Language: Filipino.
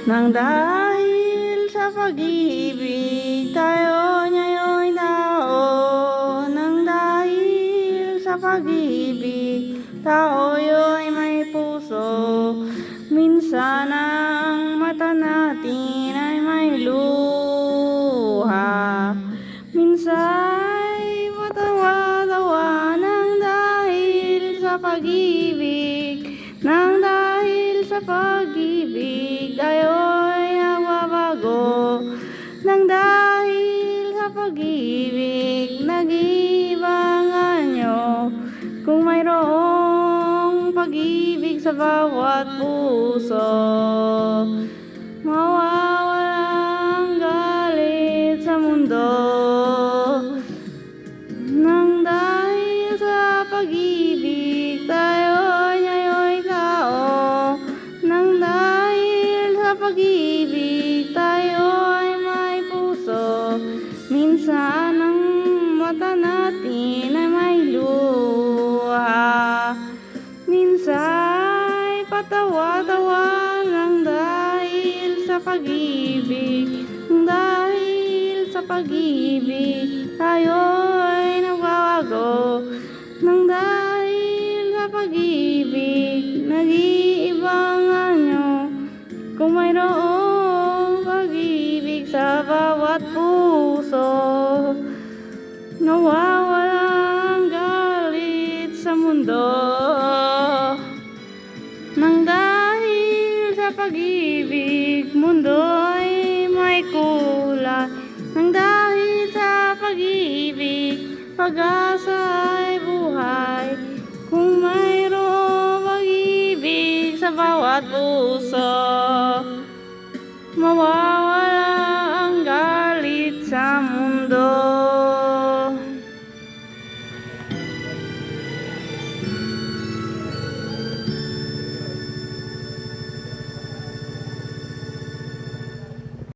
Nang dahil sa pag-ibig tayo ngayon'y tao. Nang dahil sa pag-ibig tayo'y may puso. Minsan ang mata natin ay may luha. Minsa'y matawa-tawa nang dahil sa pag-ibig. Nang dahil sa pag-ibig tayo'y nagbabago. Nang dahil sa pag-ibig nag-iibang anyo. Kung mayroong pag-ibig sa bawat puso, mawawalang galit sa mundo. Nang dahil sa pag-ibig tayo'y ngayon'y tao. Nang dahil sa pag-ibig tayo'y may puso. Minsan ang mata natin ay may luha. Minsa'y patawa-tawa nang dahil sa pag-ibig. Nang dahil sa pag-ibig tayo'y nagbabago. Nang dahil sa pag-ibig nag-iibang anyo. Kung mayroong pag-ibig sa bawat puso, nawawalang galit sa mundo. Nang dahil sa pag-ibig mundo'y may kulay. Nang dahil sa pag-ibig pag-asa'y buhay. Kung mayroong pag-ibig sa bawat puso,